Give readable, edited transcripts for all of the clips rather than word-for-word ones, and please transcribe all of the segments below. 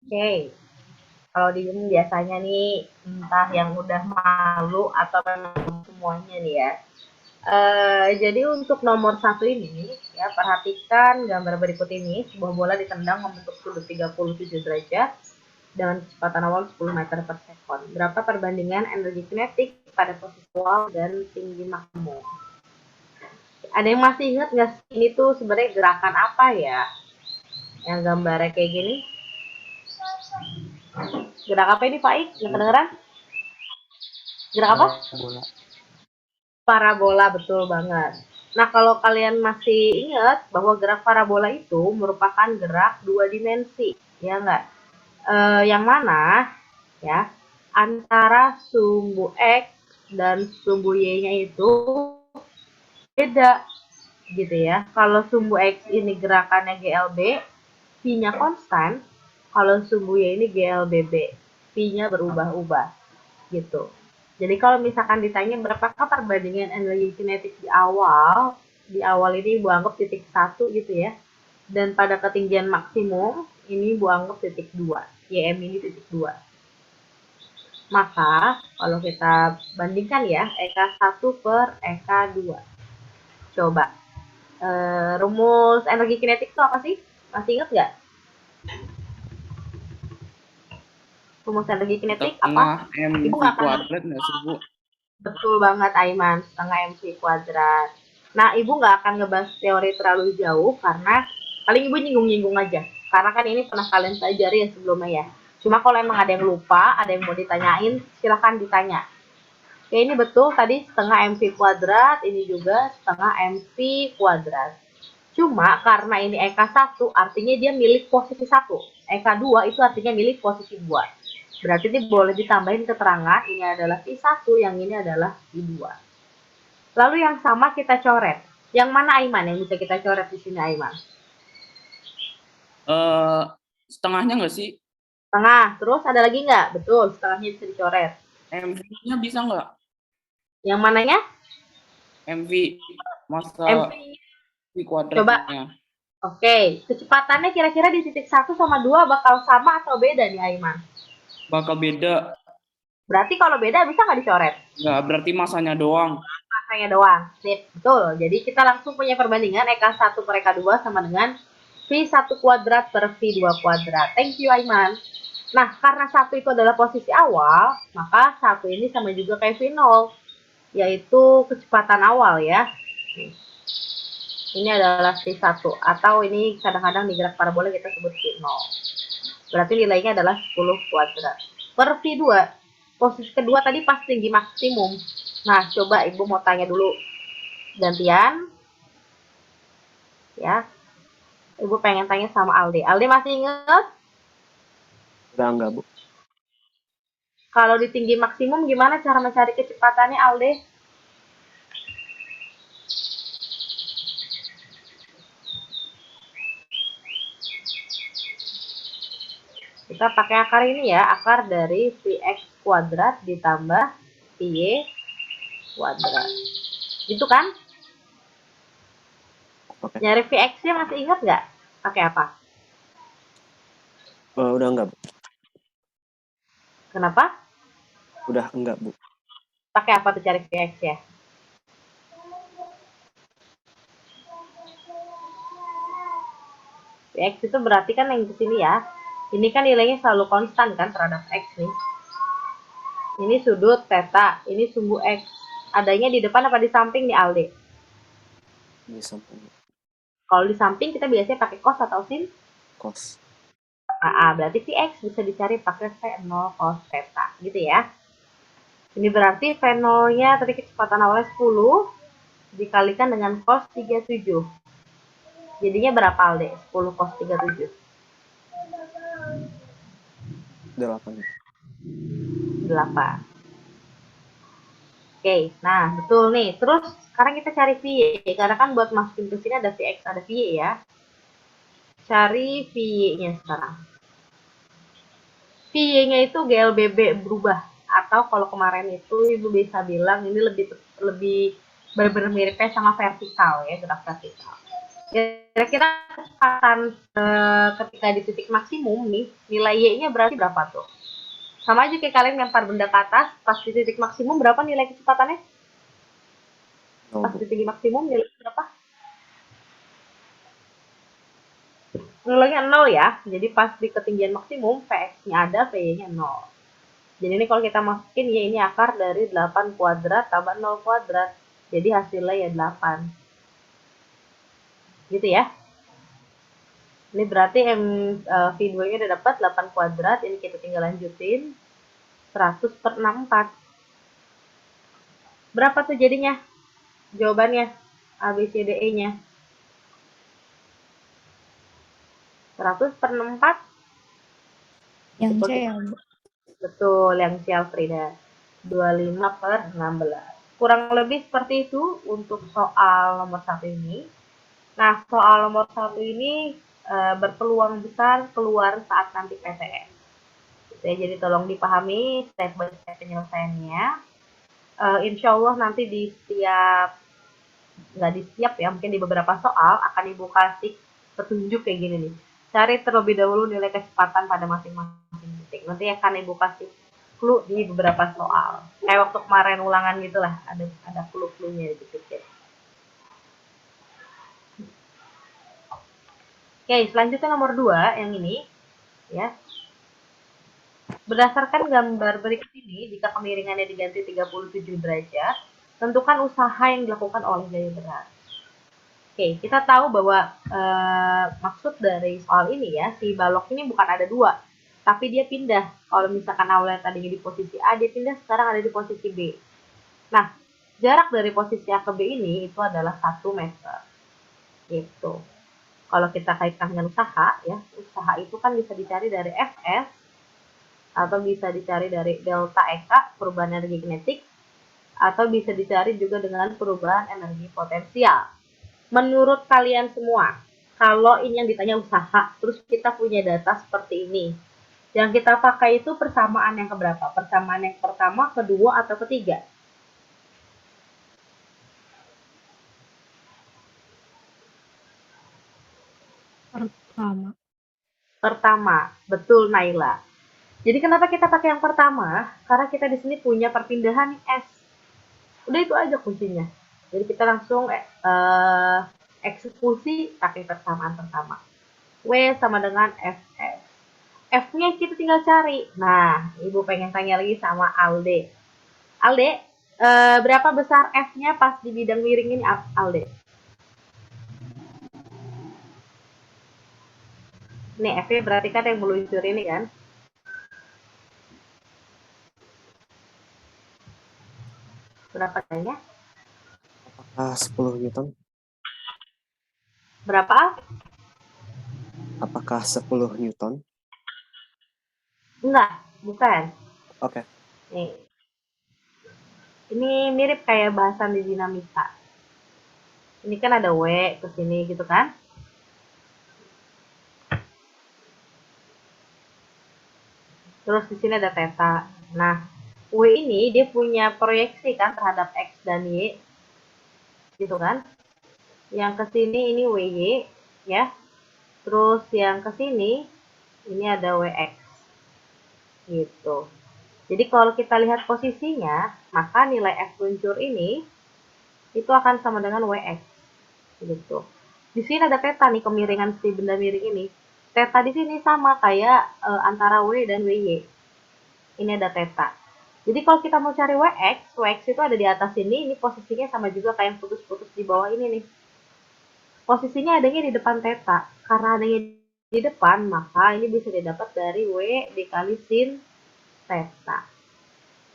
Oke, kalau diem biasanya nih, entah yang udah malu atau memang semuanya nih ya. Jadi untuk nomor satu ini, ya perhatikan gambar berikut ini. Sebuah bola ditendang membentuk sudut 37 derajat dengan kecepatan awal 10 meter per sekon. Berapa perbandingan energi kinetik pada posisi awal dan tinggi maksimum? Ada yang masih ingat nggak sih ini tuh sebenarnya gerakan apa ya? Yang gambarnya kayak gini. Gerak apa ini Pak Ik? Nggak kedengeran? Gerak apa? Parabola. Parabola, betul banget. Nah, kalau kalian masih ingat bahwa gerak parabola itu merupakan gerak dua dimensi, ya nggak? Yang mana, ya, antara sumbu X dan sumbu Y-nya itu beda, gitu ya. Kalau sumbu X ini gerakannya GLB, V-nya konstan. Kalau sumbu Y ini GLBB, V-nya berubah-ubah, gitu. Jadi kalau misalkan ditanya berapakah perbandingan energi kinetik di awal ini Ibu anggap titik satu gitu ya. Dan pada ketinggian maksimum ini Ibu anggap titik 2, YM ini titik 2. Maka kalau kita bandingkan ya, EK 1 per EK 2. Coba, rumus energi kinetik itu apa sih? Masih ingat nggak? Rumus energi kinetik apa? Setengah Ibu mv nggak akan. kuadrat nggak sih, Bu? Betul banget Aiman, setengah mv kuadrat. Nah, Ibu nggak akan ngebahas teori terlalu jauh karena paling Ibu nyinggung-nyinggung aja. Karena kan ini pernah kalian pelajari ya sebelumnya ya. Cuma kalau emang ada yang lupa, ada yang mau ditanyain, silahkan ditanya. Oke, ini betul tadi setengah mv kuadrat, ini juga setengah mv kuadrat. Cuma karena ini EK 1 artinya dia milik posisi 1. EK 2 itu artinya milik posisi 2. Berarti ini boleh ditambahin keterangan, ini adalah I1, yang ini adalah I2. Lalu yang sama kita coret. Yang mana Aiman yang bisa kita coret di sini Aiman? Eh, setengahnya nggak sih? Tengah, terus ada lagi nggak? Betul, setengahnya bisa dicoret. MV-nya bisa nggak? Yang mananya? MV masa MV. V Coba, kuadratnya oke. Kecepatannya kira-kira di titik 1 sama 2 bakal sama atau beda nih Aiman? bakal beda. Berarti kalau beda bisa nggak dicoret? Nggak, berarti masanya doang. Masanya doang. Sip, betul. Jadi kita langsung punya perbandingan EK 1 per EK 2 sama dengan V1 kuadrat per V2 kuadrat. Thank you Aiman. Nah, karena 1 itu adalah posisi awal, maka 1 ini sama juga kayak V0, yaitu kecepatan awal ya. Ini adalah V1, atau ini kadang-kadang di gerak parabola kita sebut V0. Berarti nilainya adalah 10 kuadrat. Per V2, posisi kedua tadi pas tinggi maksimum. Nah, coba Ibu mau tanya dulu gantian. Ya, Ibu pengen tanya sama Aldi. Aldi masih ingat? Udah enggak, Bu. Kalau di tinggi maksimum gimana cara mencari kecepatannya Aldi? Kita pakai akar ini ya, akar dari Vx kuadrat ditambah Vy kuadrat. Gitu kan? Oke. Nyari Vx-nya masih ingat nggak? Pakai apa? Udah enggak, Bu. Kenapa? Udah enggak, Bu. Pakai apa tuh cari Vx ya? Vx itu berarti kan yang di sini ya. Ini kan nilainya selalu konstan kan terhadap X nih. Ini sudut theta, ini sumbu X. Adanya di depan apa di samping nih Aldi? Di samping Kalau di samping kita biasanya pakai cos atau sin? cos. Berarti Vx bisa dicari pakai V0 cos theta gitu ya. Ini berarti V0-nya tadi kecepatan awalnya 10 dikalikan dengan cos 37. Jadinya berapa Alde? 10 cos 37. 8. 8. Oke, nah betul nih. Terus sekarang kita cari V. Karena kan buat masukin ke sini ada Vx, ada V ya. Cari V-nya sekarang. V-nya itu GLBB berubah. Atau kalau kemarin itu Ibu bisa bilang ini lebih benar-benar miripnya sama vertikal ya, gerak vertikal. Kira-kira kecepatan ketika di titik maksimum nih, nilai Y-nya berarti berapa tuh? Sama aja kayak kalian lempar benda ke atas, pas di titik maksimum berapa nilai kecepatannya? Nol, Pas Bu. di titik maksimum nilai berapa? Nilainya 0 ya. Jadi pas di ketinggian maksimum, Vx-nya ada, Vy-nya 0. Jadi ini kalau kita masukin Y ini akar dari 8 kuadrat tambah 0 kuadrat. Jadi hasilnya ya 8. Gitu ya. Ini berarti V2-nya udah dapat 8 kuadrat. Ini kita tinggal lanjutin. 100 per 64. Berapa tuh jadinya? Jawabannya. A, B, C, D, E-nya. 100 per 64. Yang C ya, Bu. Betul, yang C Alfrida. 25 per 16. Kurang lebih seperti itu untuk soal nomor 1 ini. Nah, soal nomor 1 ini berpeluang besar keluar saat nanti PTN. Ya, jadi tolong dipahami step by step penyelesaiannya. Insya Allah nanti di setiap, nggak di setiap ya, mungkin di beberapa soal akan Ibu kasih petunjuk kayak gini nih. Cari terlebih dahulu nilai kecepatan pada masing-masing titik. Nanti akan Ibu kasih clue di beberapa soal. Kayak waktu kemarin ulangan gitulah, ada clue-cluenya di titik. Oke, selanjutnya nomor 2 yang ini ya. Berdasarkan gambar berikut ini, jika kemiringannya diganti 37 derajat, tentukan usaha yang dilakukan oleh gaya berat. Oke, kita tahu bahwa maksud dari soal ini ya, si balok ini bukan ada 2, tapi dia pindah. Kalau misalkan awalnya tadinya di posisi A, dia pindah sekarang ada di posisi B. Nah, jarak dari posisi A ke B ini itu adalah 1 meter. Gitu. Kalau kita kaitkan dengan usaha, ya, usaha itu kan bisa dicari dari Fs, atau bisa dicari dari delta EK, perubahan energi kinetik, atau bisa dicari juga dengan perubahan energi potensial. Menurut kalian semua, kalau ini yang ditanya usaha, terus kita punya data seperti ini, yang kita pakai itu persamaan yang keberapa? Persamaan yang pertama, kedua, atau ketiga? Pertama. Pertama, betul Naila. Jadi kenapa kita pakai yang pertama? Karena kita di sini punya perpindahan S. Udah itu aja kuncinya. Jadi kita langsung eksekusi pakai persamaan pertama. W sama dengan FF. F-nya kita tinggal cari. Nah, Ibu pengen tanya lagi sama Alde. Alde, berapa besar F-nya pas di bidang miring ini, Alde? Nih, F-nya berarti kan yang meluncur ini kan? Berapa kayaknya? Apakah 10 Newton? Berapa? Apakah 10 Newton? Enggak, bukan. Oke. Nih. Ini mirip kayak bahasan di dinamika. Ini kan ada W ke sini gitu kan? Terus di sini ada theta. Nah, W ini dia punya proyeksi kan terhadap X dan Y. Gitu kan? Yang ke sini ini WY ya. Terus yang ke sini ini ada WX. Gitu. Jadi kalau kita lihat posisinya, maka nilai F luncur ini itu akan sama dengan WX. Gitu. Di sini ada theta nih, kemiringan si benda miring ini. Theta di sini sama kayak antara W dan WY. Ini ada theta. Jadi kalau kita mau cari WX itu ada di atas ini posisinya sama juga kayak yang putus-putus di bawah ini nih. Posisinya adanya di depan theta. Karena adanya di depan, maka ini bisa didapat dari W dikali sin theta.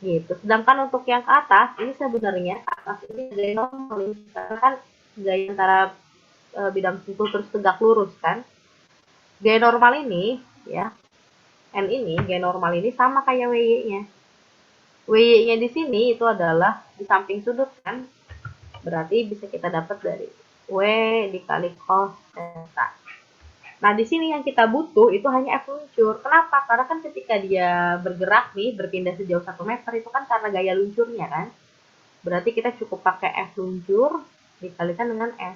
Gitu. Sedangkan untuk yang ke atas, ini sebenarnya atas ini gaya normal. Karena kan gaya antara bidang sentuh terus tegak lurus kan. Gaya normal ini, ya, N ini, gaya normal ini sama kayak WY-nya. WY-nya di sini itu adalah di samping sudut kan. Berarti bisa kita dapat dari W dikali cos theta. Nah, di sini yang kita butuh itu hanya F luncur. Kenapa? Karena kan ketika dia bergerak nih, berpindah sejauh 1 meter, itu kan karena gaya luncurnya kan. Berarti kita cukup pakai F luncur dikalikan dengan S.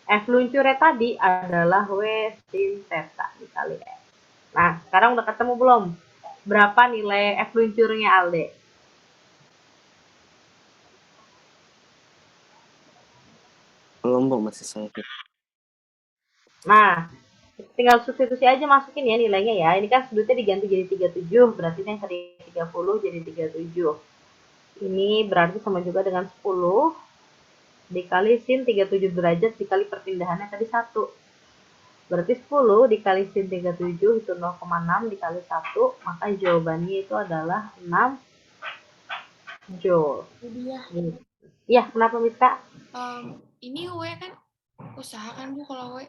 F luncurnya tadi adalah W sin theta dikali X. Nah, sekarang udah ketemu belum? Berapa nilai F luncurnya, Alde? Belum, Bu, masih saya gitu. Nah, tinggal substitusi aja masukin ya nilainya ya. Ini kan sudutnya diganti jadi 37, berarti yang tadi 30 jadi 37. Ini berarti sama juga dengan 10 dikali sin 37 derajat dikali perpindahannya tadi 1. Berarti 10 dikali sin 37 itu 0,6 dikali 1, maka jawabannya itu adalah 6 joule. Jadi ya, Iya, kenapa Miska? ini W kan usaha kan Bu kalau W.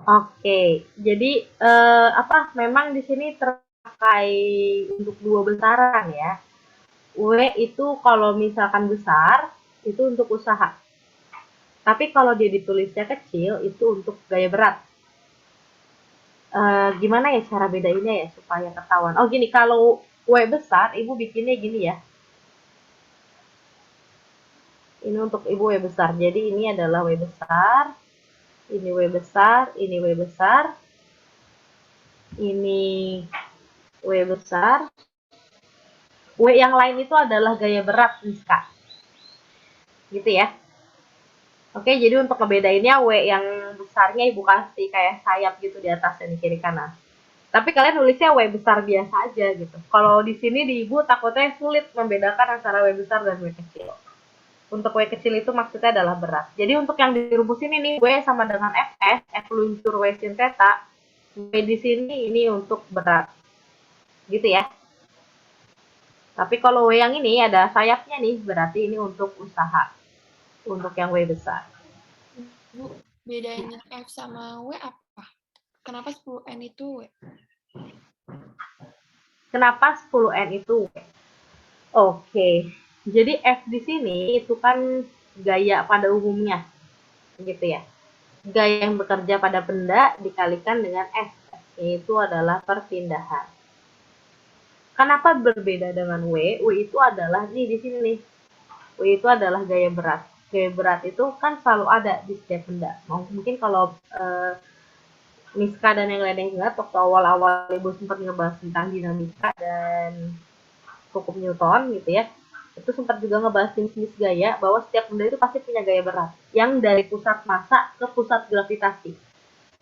Oke, jadi memang di sini terpakai untuk dua besaran ya. W itu kalau misalkan besar itu untuk usaha. Tapi kalau dia ditulisnya kecil itu untuk gaya berat. Gimana ya cara bedainnya ya supaya ketahuan? Oh gini, kalau W besar, ibu bikinnya gini ya. Ini untuk ibu W besar. Jadi ini adalah W besar, ini W besar, ini W besar, ini W besar. W yang lain itu adalah gaya berat, Miska. Gitu ya. Oke, jadi untuk ngebedainnya W yang besarnya ibu kasih kayak sayap gitu di atas dan di kiri kanan. Tapi kalian nulisnya W besar biasa aja gitu. Kalau di sini di ibu takutnya sulit membedakan antara W besar dan W kecil. Untuk W kecil itu maksudnya adalah berat. Jadi untuk yang dirubusin ini W sama dengan Fs, F luncur W sin theta. W di sini ini untuk berat. Gitu ya. Tapi kalau W yang ini ada sayapnya nih, berarti ini untuk usaha. Untuk yang W besar. Bu, bedanya F sama W apa? Kenapa 10N itu W? Kenapa 10N itu W? Oke. Jadi F di sini itu kan gaya pada umumnya. Gitu ya. Gaya yang bekerja pada benda dikalikan dengan S. Yaitu adalah perpindahan. Kenapa berbeda dengan W? W itu adalah nih di sini nih. W itu adalah gaya berat. Gaya berat itu kan selalu ada di setiap benda. Mungkin kalau Miska dan yang lainnya ingat waktu awal-awal ibu sempat ngebahas tentang dinamika dan hukum Newton gitu ya. Itu sempat juga ngebahas jenis-jenis gaya bahwa setiap benda itu pasti punya gaya berat yang dari pusat massa ke pusat gravitasi.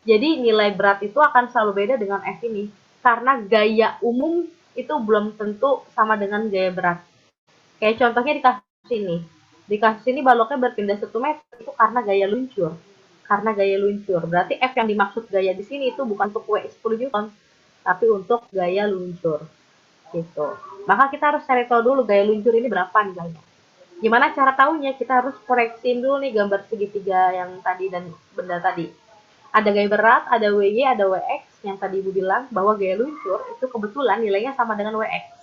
Jadi nilai berat itu akan selalu beda dengan F ini karena gaya umum itu belum tentu sama dengan gaya berat. Kayak contohnya di kasus ini. Di kasus ini baloknya berpindah 1 meter itu karena gaya luncur. Karena gaya luncur. Berarti F yang dimaksud gaya di sini itu bukan untuk W 10 Newton, tapi untuk gaya luncur. Gitu. Maka kita harus cari tahu dulu gaya luncur ini berapa nilainya. Gimana cara tahunya? Kita harus koreksiin dulu nih gambar segitiga yang tadi dan benda tadi. Ada gaya berat, ada WY, ada WX yang tadi Ibu bilang bahwa gaya luncur itu kebetulan nilainya sama dengan WX.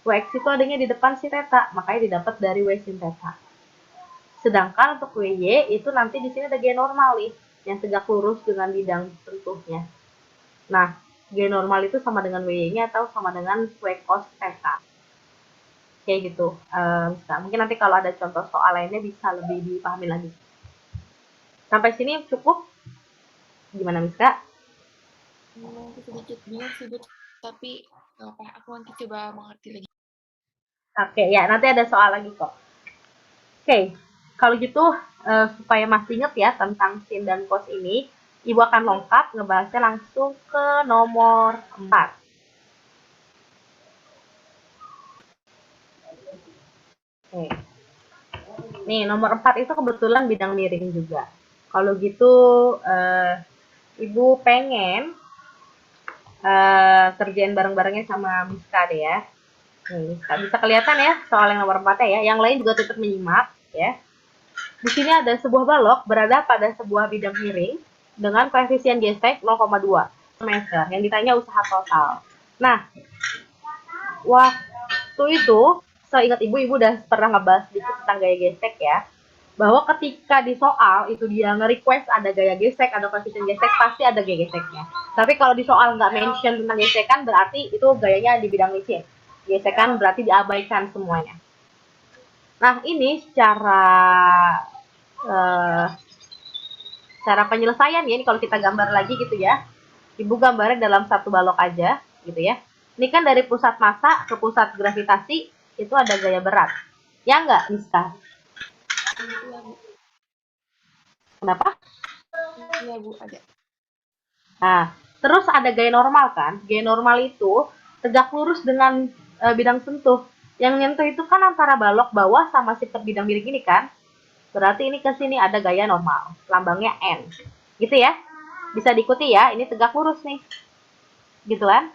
WX itu adanya di depan si theta, makanya didapat dari W sin theta. Sedangkan untuk WY itu nanti di sini ada gaya normal nih, yang tegak lurus dengan bidang sentuhnya. Nah, gaya normal itu sama dengan WY-nya atau sama dengan W cos theta. Kayak gitu. Mungkin nanti kalau ada contoh soal lainnya bisa lebih dipahami lagi. Sampai sini cukup? Gimana, Miska? Sedikit bingung sih, Bu. Tapi aku nanti coba mengerti lagi. Oke, ya nanti ada soal lagi kok. Oke, kalau gitu supaya masih inget ya tentang sin dan cos ini, Ibu akan lengkap ngebahasnya langsung ke nomor 4. Oke. Nih, nomor 4 itu kebetulan bidang miring juga. Kalau gitu, Ibu pengen kerjain bareng-barengnya sama Miska deh ya. Nih, bisa kelihatan ya soal yang nomor 4 ya. Yang lain juga tetap menyimak ya. Di sini ada sebuah balok berada pada sebuah bidang miring dengan koefisien gesek 0,2 meter. Yang ditanya usaha total. Nah, waktu itu, seingat ibu udah pernah ngebahas sedikit tentang gaya gesek ya. Bahwa ketika di soal itu dia nge-request ada gaya gesek, ada koefisien gesek, pasti ada gaya geseknya. Tapi kalau di soal nggak mention tentang gesekan, berarti itu gayanya di bidang licin. Gesekan berarti diabaikan semuanya. Nah, ini secara cara penyelesaian ya, ini kalau kita gambar lagi gitu ya. Ibu gambarnya dalam satu balok aja gitu ya. Ini kan dari pusat massa ke pusat gravitasi itu ada gaya berat. Ya enggak, Miska? Iya, Bu. Kenapa? Iya, Bu, ada. Nah, terus ada gaya normal kan? Gaya normal itu tegak lurus dengan bidang sentuh. Yang nyentuh itu kan antara balok bawah sama sifat bidang miring ini kan? Berarti ini ke sini ada gaya normal. Lambangnya N. Gitu ya? Bisa diikuti ya, ini tegak lurus nih. Gitu kan?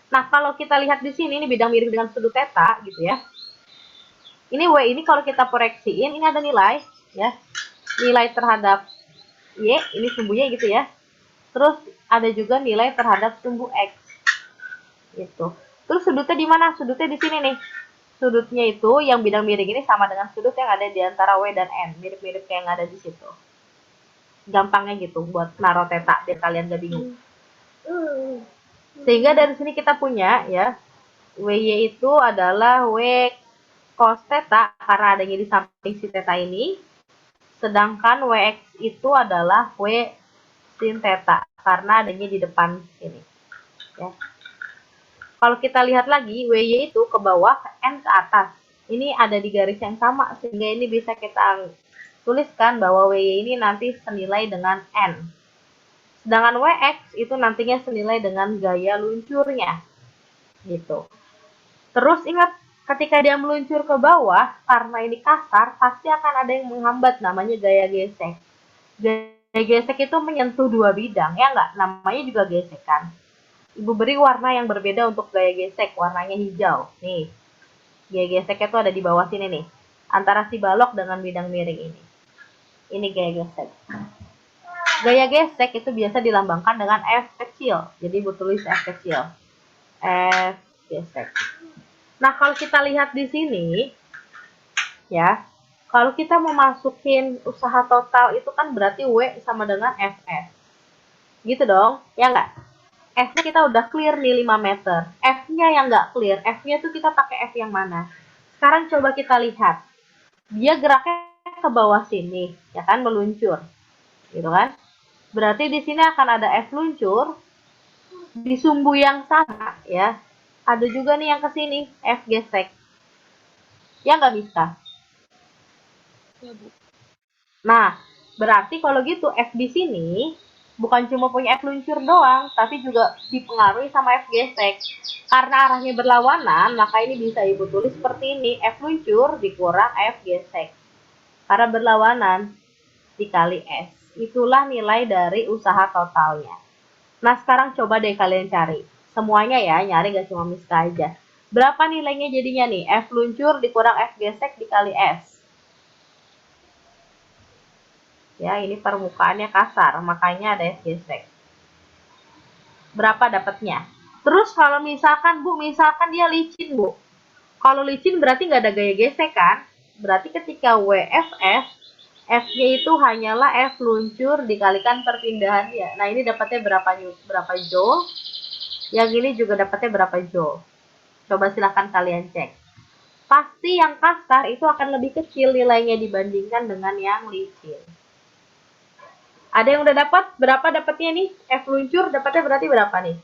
Nah, kalau kita lihat di sini, ini bidang miring dengan sudut theta, gitu ya. Ini W ini kalau kita proyeksiin, ini ada nilai, ya. Nilai terhadap Y, ini sumbu Y gitu ya. Terus ada juga nilai terhadap sumbu X. Gitu. Terus sudutnya di mana? Sudutnya di sini nih. Sudutnya itu yang bidang miring ini sama dengan sudut yang ada di antara W dan N. Mirip-mirip kayak yang ada di situ. Gampangnya gitu buat naruh theta biar kalian gak bingung. Sehingga dari sini kita punya ya, WY itu adalah W cos theta karena adanya di samping si theta ini. Sedangkan WX itu adalah W sin theta karena adanya di depan ini. Ya. Kalau kita lihat lagi, WY itu ke bawah, N ke atas. Ini ada di garis yang sama, sehingga ini bisa kita tuliskan bahwa WY ini nanti senilai dengan N. Sedangkan WX itu nantinya senilai dengan gaya luncurnya. Gitu. Terus ingat, ketika dia meluncur ke bawah, karena ini kasar, pasti akan ada yang menghambat, namanya gaya gesek. Gaya gesek itu menyentuh dua bidang, ya nggak? Namanya juga gesekan. Ibu beri warna yang berbeda untuk gaya gesek, warnanya hijau. Nih, gaya gesek itu ada di bawah sini nih, antara si balok dengan bidang miring ini. Ini gaya gesek. Gaya gesek itu biasa dilambangkan dengan F kecil, jadi ibu tulis F kecil. F gesek. Nah, kalau kita lihat di sini, ya, kalau kita mau masukin usaha total itu kan berarti W sama dengan FS. Gitu dong, ya nggak? F-nya kita udah clear nih 5 meter. F-nya yang nggak clear. F-nya tuh kita pakai F yang mana? Sekarang coba kita lihat. Dia geraknya ke bawah sini, ya kan, meluncur. Gitu kan? Berarti di sini akan ada F luncur. Di sumbu yang sama, ya. Ada juga nih yang ke sini, F gesek. Ya nggak bisa? Ya, Bu. Nah, berarti kalau gitu F di sini bukan cuma punya F luncur doang, tapi juga dipengaruhi sama F gesek. Karena arahnya berlawanan, maka ini bisa ibu tulis seperti ini, F luncur dikurang F gesek. Karena berlawanan dikali S. Itulah nilai dari usaha totalnya. Nah, sekarang coba deh kalian cari. Semuanya ya, nyari gak cuma Miska aja. Berapa nilainya jadinya nih? F luncur dikurang F gesek dikali S. Ya, ini permukaannya kasar, makanya ada F gesek. Berapa dapatnya? Terus kalau misalkan, Bu, misalkan dia licin, Bu. Kalau licin berarti nggak ada gaya gesek kan? Berarti ketika WFS, F-nya itu hanyalah F luncur dikalikan perpindahan ya. Nah, ini dapatnya berapa joule? Yang ini juga dapatnya berapa joule? Coba silahkan kalian cek. Pasti yang kasar itu akan lebih kecil nilainya dibandingkan dengan yang licin. Ada yang udah dapat? Berapa dapatnya nih? F luncur dapatnya berarti berapa nih?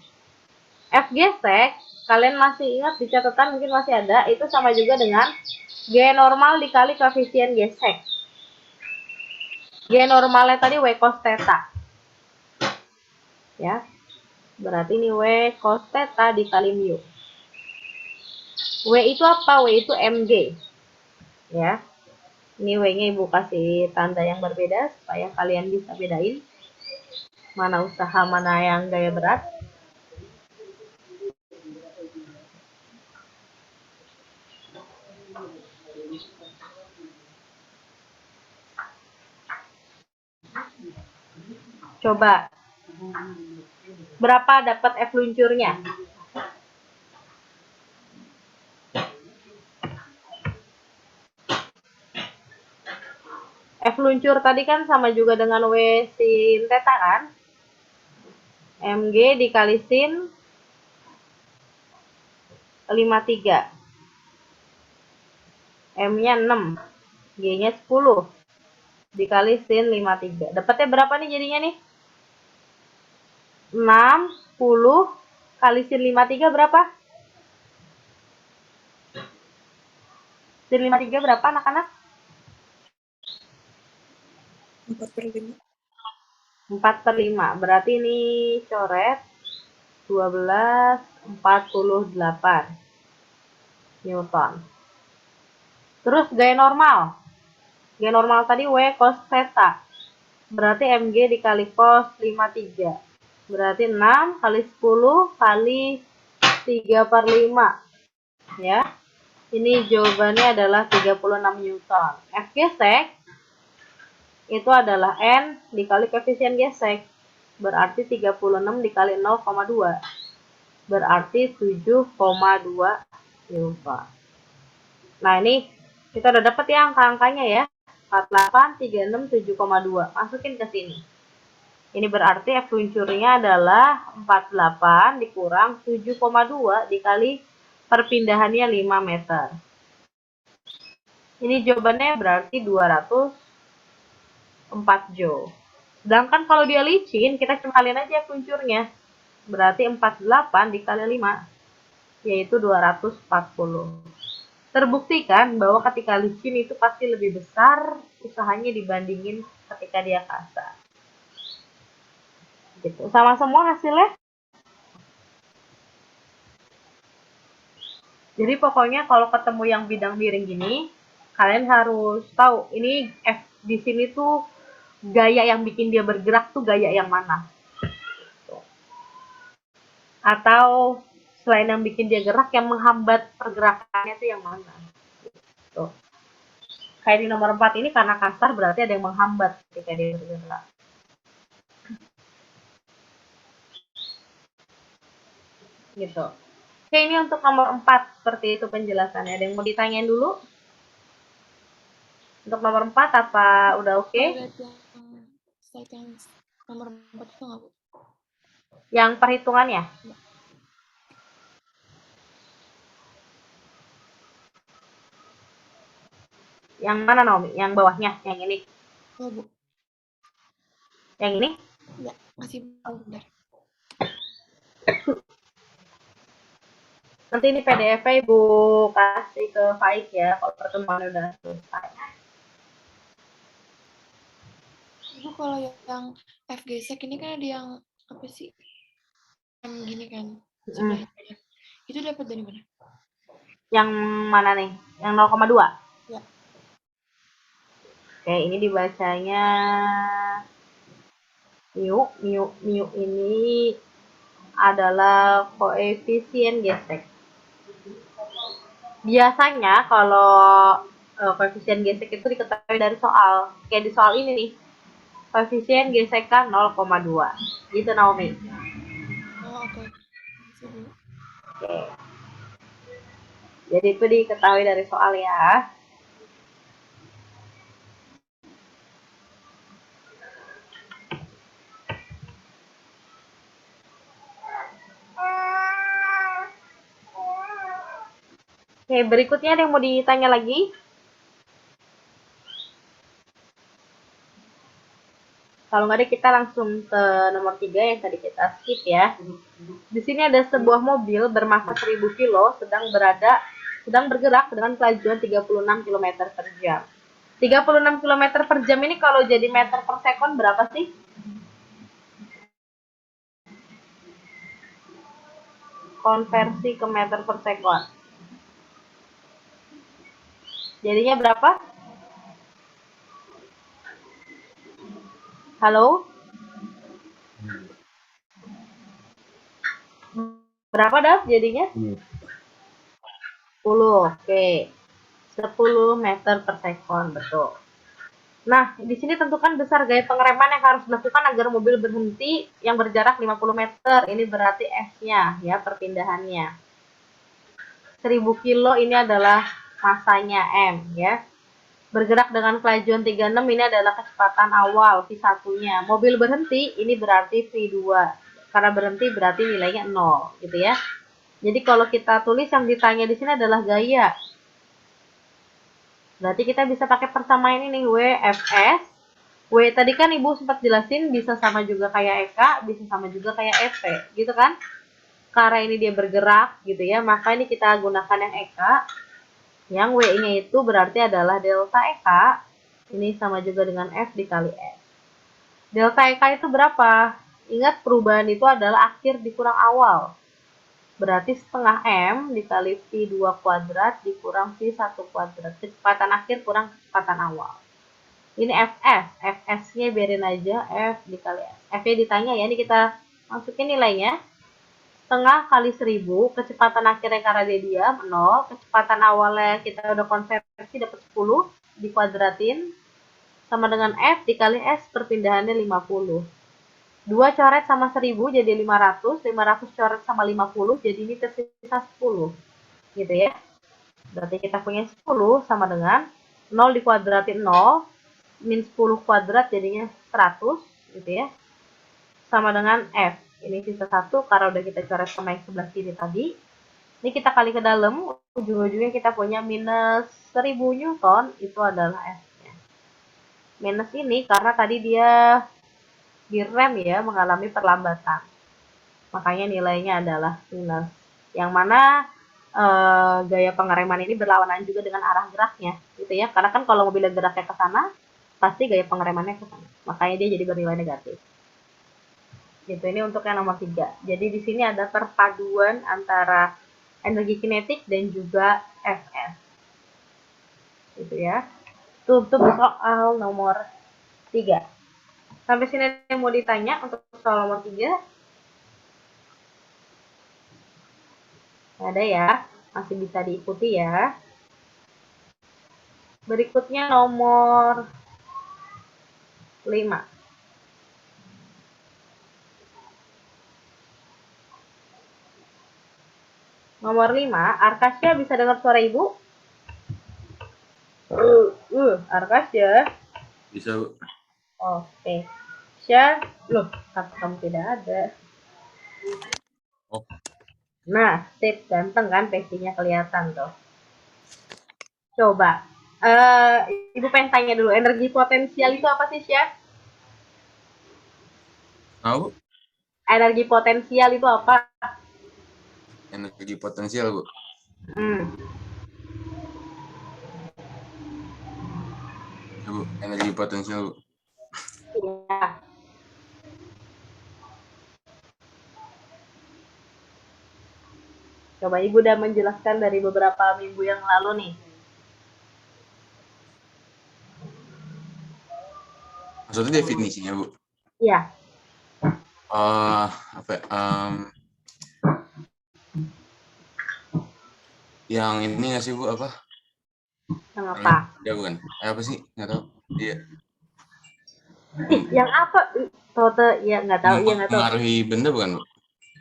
F gesek, kalian masih ingat di catatan mungkin masih ada, itu sama juga dengan G normal dikali koefisien gesek. G normalnya tadi W cos theta. Ya. Berarti ini W cos theta dikali mu. W itu apa? W itu mg. Ya. Ini W-nya ibu kasih tanda yang berbeda supaya kalian bisa bedain mana usaha mana yang gaya berat. Coba. Berapa dapat F luncurnya? F luncur tadi kan sama juga dengan W sin theta kan? Mg dikali sin 53. M-nya 6. G-nya 10. dikali sin 53. Dapatnya berapa nih jadinya nih? 60 kali sin 53 berapa? Sin 53 berapa anak-anak? 4/5. 4/5. Berarti ini coret 1248 Newton. Terus gaya normal. Gaya normal tadi W cos theta. Berarti mg dikali cos 53. Berarti 6 kali 10 kali 3/5. Ya. Ini jawabannya adalah 36 Newton. F gesek itu adalah N dikali koefisien gesek. Berarti 36 dikali 0,2. Berarti 7,2 Newton. Nah, ini kita udah dapat ya angka-angkanya ya. 48, 36, 7,2. Masukin ke sini. Ini berarti F luncurnya adalah 48 dikurang 7,2 dikali perpindahannya 5 meter. Ini jawabannya berarti 204 joule. Sedangkan kalau dia licin, kita kaliin aja F luncurnya. Berarti 48 dikali 5, yaitu 240. Terbuktikan bahwa ketika licin itu pasti lebih besar usahanya dibandingin ketika dia kasar. Gitu. Sama semua hasilnya. Jadi pokoknya kalau ketemu yang bidang miring gini, kalian harus tahu ini F di sini tuh gaya yang bikin dia bergerak tuh gaya yang mana. Atau selain yang bikin dia gerak, yang menghambat pergerakannya itu yang mana. Tuh. Kayak di nomor 4 ini karena kasar berarti ada yang menghambat ketika dia bergerak. Gitu. Oke, ini untuk nomor 4 seperti itu penjelasannya. Ada yang mau ditanyain dulu? Untuk nomor 4 apa udah oke? Lihat yang slide yang nomor 4 itu nggak, Bu? Yang perhitungannya? Yang mana, Naomi? Yang bawahnya? Yang ini? Oh, Bu. Yang ini? Ya, masih bentar. Nanti ini PDF-nya Ibu kasih ke Faik ya, kalau pertemuan udah selesai. Ibu, kalau yang F gesek ini kan ada yang apa sih? Yang gini kan, sebelah kanan. Itu dapat dari mana? Yang mana nih? Yang 0,2? Ya. Oke, ini dibacanya mu ini adalah koefisien gesek. Biasanya kalau koefisien gesek itu diketahui dari soal. Kayak di soal ini nih. Koefisien gesekan 0,2. Gitu, Naomi. Oh, oke. Oke. Jadi itu diketahui dari soal ya. Oke, berikutnya ada yang mau ditanya lagi? Kalau nggak ada kita langsung ke nomor 3 yang tadi kita skip ya. Di sini ada sebuah mobil bermassa 1000 kilo sedang bergerak dengan kelajuan 36 km per jam. 36 km per jam ini kalau jadi meter per sekon berapa sih? Konversi ke meter per sekon. Jadinya berapa? Halo? Berapa dah jadinya? 10. Oke. 10 meter per sekon, betul. Nah, di sini tentukan besar gaya pengereman yang harus dilakukan agar mobil berhenti yang berjarak 50 meter. Ini berarti S-nya, ya, perpindahannya. 1000 kilo ini adalah massanya M, ya. Bergerak dengan kelajuan 36 ini adalah kecepatan awal V1-nya. Mobil berhenti ini berarti V2. Karena berhenti berarti nilainya 0, gitu ya. Jadi kalau kita tulis yang ditanya di sini adalah gaya. Berarti kita bisa pakai persamaan ini nih, WFS W tadi kan Ibu sempat jelasin bisa sama juga kayak EK, bisa sama juga kayak EV, gitu kan? Karena ini dia bergerak gitu ya, maka ini kita gunakan yang EK. Yang W-nya itu berarti adalah delta EK. Ini sama juga dengan F dikali S. Delta EK itu berapa? Ingat perubahan itu adalah akhir dikurang awal. Berarti setengah M dikali V2 kuadrat dikurang V1 kuadrat. Kecepatan akhir kurang kecepatan awal. Ini Fs, Fs-nya biarin aja, F dikali S. F-nya ditanya ya, ini kita masukin nilainya. Setengah kali 1000, kecepatan akhirnya karena dia diam, 0. Kecepatan awalnya kita udah konversi, dapat 10, dikuadratin. Sama dengan F dikali S, perpindahannya 50. 2 coret sama 1000 jadi 500, 500 coret sama 50, jadi ini tersisa 10. Gitu ya. Berarti kita punya 10 sama dengan 0 dikuadratin 0, min 10 kuadrat jadinya 100 gitu ya, sama dengan F. Ini sisa 1 karena udah kita coret sama yang sebelah kiri tadi. Ini kita kali ke dalam, ujung-ujungnya kita punya minus 1000 Newton, itu adalah F-nya. Minus ini karena tadi dia direm ya, mengalami perlambatan. Makanya nilainya adalah minus. Yang mana gaya pengereman ini berlawanan juga dengan arah geraknya gitu ya. Karena kan kalau mobilnya geraknya ke sana, pasti gaya pengeremannya ke sana. Makanya dia jadi bernilai negatif. Gitu, ini untuk yang nomor 3. Jadi di sini ada perpaduan antara energi kinetik dan juga Fs. Gitu ya. Itu untuk soal nomor 3. Sampai sini ada yang mau ditanya untuk soal nomor 3? Ada ya, masih bisa diikuti ya. Berikutnya nomor 5. Nomor 5, Arkasya bisa dengar suara Ibu? Arkasya. Bisa, Bu. Oke. Syah, loh, kamu tidak ada. Oh. Nah, sip, ganteng kan PC-nya kelihatan tuh. Coba, Ibu pengen tanya dulu, energi potensial itu apa sih, Syah? Tahu? Energi potensial itu apa? Energi potensial, Bu. Ya, Bu. Energi potensial, Bu. Iya. Coba Ibu udah menjelaskan dari beberapa minggu yang lalu nih. Maksudnya definisinya, Bu? Iya. Apa? Yang ini nggak sih, Bu? Apa? Yang apa? Ya bukan? Apa sih? Nggak tahu. Iya. Yang apa? Tote, ya nggak tahu, iya nggak tahu. Mempengaruhi benda bukan, Bu?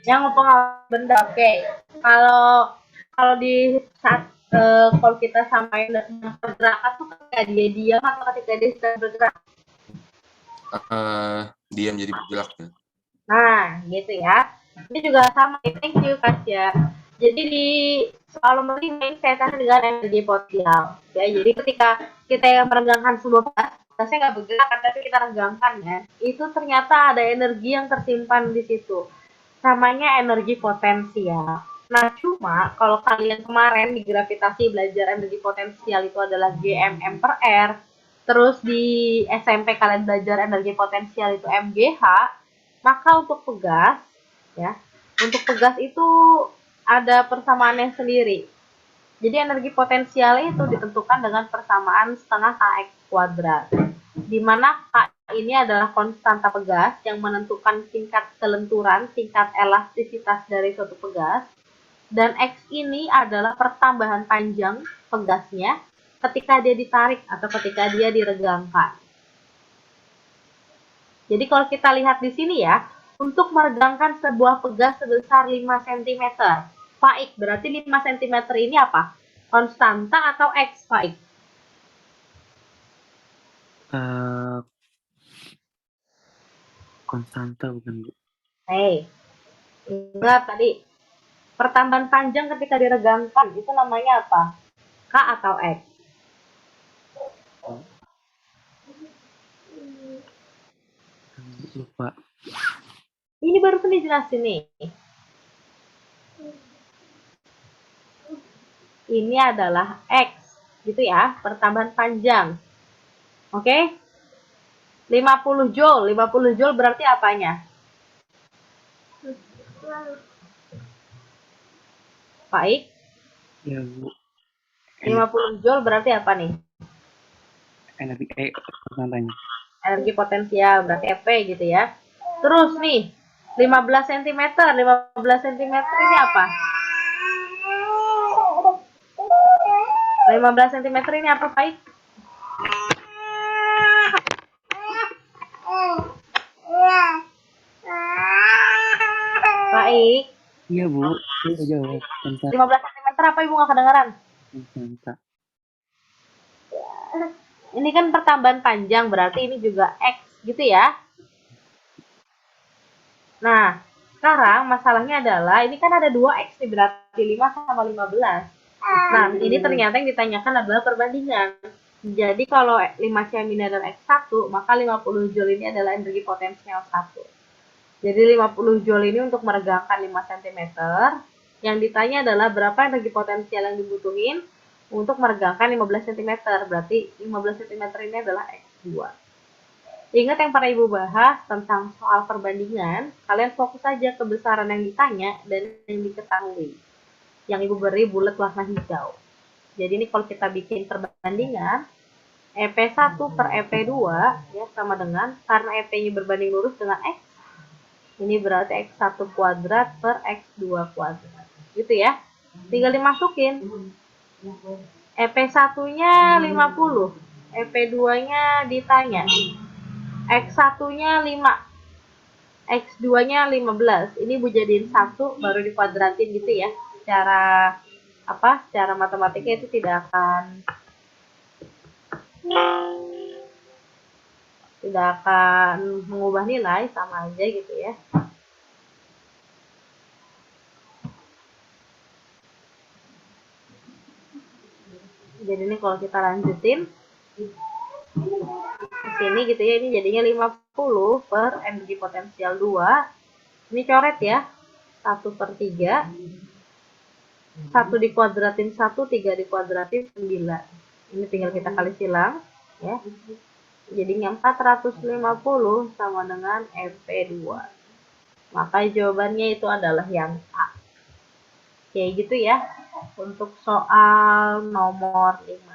Yang mempengaruhi benda, oke. Kalau di saat kalau kita samain dengan pergerakan tuh ketika dia diam atau ketika dia sedang bergerak? Diam jadi bergerak. Ya. Nah, gitu ya. Ini juga sama. Thank you, Kasya. Jadi di soal nomor 5 ini kaitannya dengan energi potensial. Ya, jadi ketika kita yang meregangkan sebuah gasnya nggak bergerak, tapi kita regangkan ya, itu ternyata ada energi yang tersimpan di situ. Namanya energi potensial. Nah, cuma kalau kalian kemarin di gravitasi belajar energi potensial itu adalah GMM per R, terus di SMP kalian belajar energi potensial itu MGH, maka untuk pegas, ya, untuk pegas itu ada persamaannya sendiri. Jadi energi potensial itu ditentukan dengan persamaan setengah Kx kuadrat, di mana K ini adalah konstanta pegas yang menentukan tingkat kelenturan, tingkat elastisitas dari suatu pegas, dan X ini adalah pertambahan panjang pegasnya ketika dia ditarik atau ketika dia diregangkan. Jadi kalau kita lihat di sini ya, untuk meregangkan sebuah pegas sebesar 5 cm, Faik, berarti 5 cm ini apa? Konstanta atau X, Faik? Konstanta bukan, Bu? Ingat tadi, pertambahan panjang ketika diregangkan, itu namanya apa? K atau X? Lupa. Ini baru dijelasin nih. Ini adalah X, gitu ya, pertambahan panjang. Oke? 50 Joule. 50 Joule berarti apanya? Baik. Ya, Bu. 50 Joule berarti apa nih? Energi tanya. Energi potensial, berarti EP gitu ya. Terus nih, 15 cm. 15 cm ini apa? 15 cm ini apa, Baik? Baik. Iya, Bu. Saya udah jawab. 15 cm apa, Ibu nggak kedengeran? Sensata. Ini kan pertambahan panjang, berarti ini juga X gitu ya. Nah, sekarang masalahnya adalah ini kan ada 2X nih, berarti 5 sama 15. Nah, ini ternyata yang ditanyakan adalah perbandingan. Jadi kalau 5 cm dan X1, maka 50 Joule ini adalah energi potensial 1. Jadi 50 Joule ini untuk meregangkan 5 cm. Yang ditanya adalah berapa energi potensial yang dibutuhin untuk meregangkan 15 cm. Berarti 15 cm ini adalah X2. Ingat yang pernah Ibu bahas tentang soal perbandingan, kalian fokus saja ke besaran yang ditanya dan yang diketahui. Yang Ibu beri bulat warna hijau. Jadi ini kalau kita bikin perbandingan, EP1 per EP2 ya sama dengan, karena EP-nya berbanding lurus dengan X, ini berarti X1 kuadrat per X2 kuadrat. Gitu ya. Tinggal dimasukin. EP1-nya 50, EP2-nya ditanya. X1-nya 5, X2-nya 15. Ini Bu jadiin 1 baru dikuadratin gitu ya. Secara matematika itu tidak akan mengubah nilai, sama aja gitu ya. Jadi ini kalau kita lanjutin ke sini gitu ya, ini jadinya 50 per energi potensial 2. Ini coret ya, 1/3. 1 dikuadratin 1, 3 dikuadratin 9. Ini tinggal kita kali silang ya. Jadinya 450 sama dengan EP2. Maka jawabannya itu adalah yang A. Kayak gitu ya untuk soal nomor 5.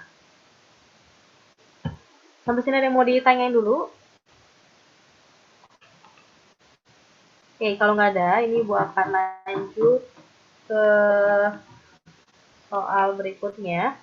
Sampai sini ada yang mau ditanyain dulu? Oke, kalau nggak ada, ini Bu akan lanjut ke soal berikutnya.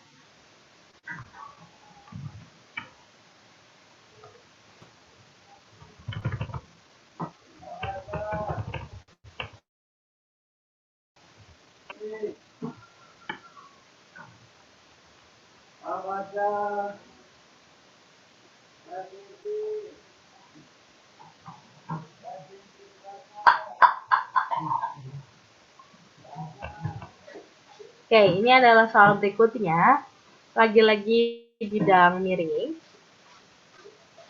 Oke, ini adalah soal berikutnya. Lagi-lagi bidang miring.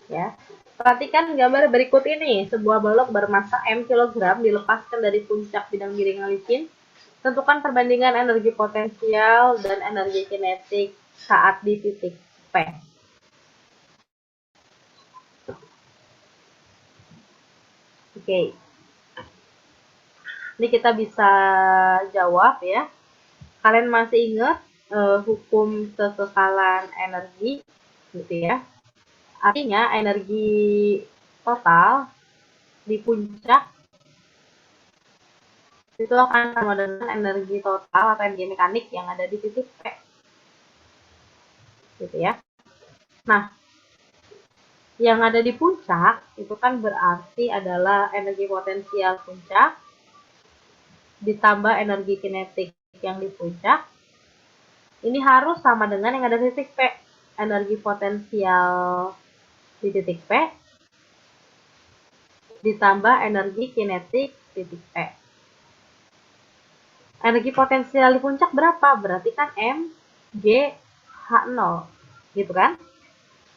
Ya. Perhatikan gambar berikut ini. Sebuah balok bermasa M kg dilepaskan dari puncak bidang miring yang licin. Tentukan perbandingan energi potensial dan energi kinetik saat di titik P. Oke. Ini kita bisa jawab ya. Kalian masih ingat hukum kekekalan energi gitu ya. Artinya energi total di puncak itu akan sama dengan energi total atau energi mekanik yang ada di titik P. Gitu ya. Nah, yang ada di puncak itu kan berarti adalah energi potensial puncak ditambah energi kinetik yang di puncak. Ini harus sama dengan yang ada di titik P. Energi potensial di titik P ditambah energi kinetik titik P. Energi potensial di puncak berapa? Berarti kan M, G, H0. Gitu kan?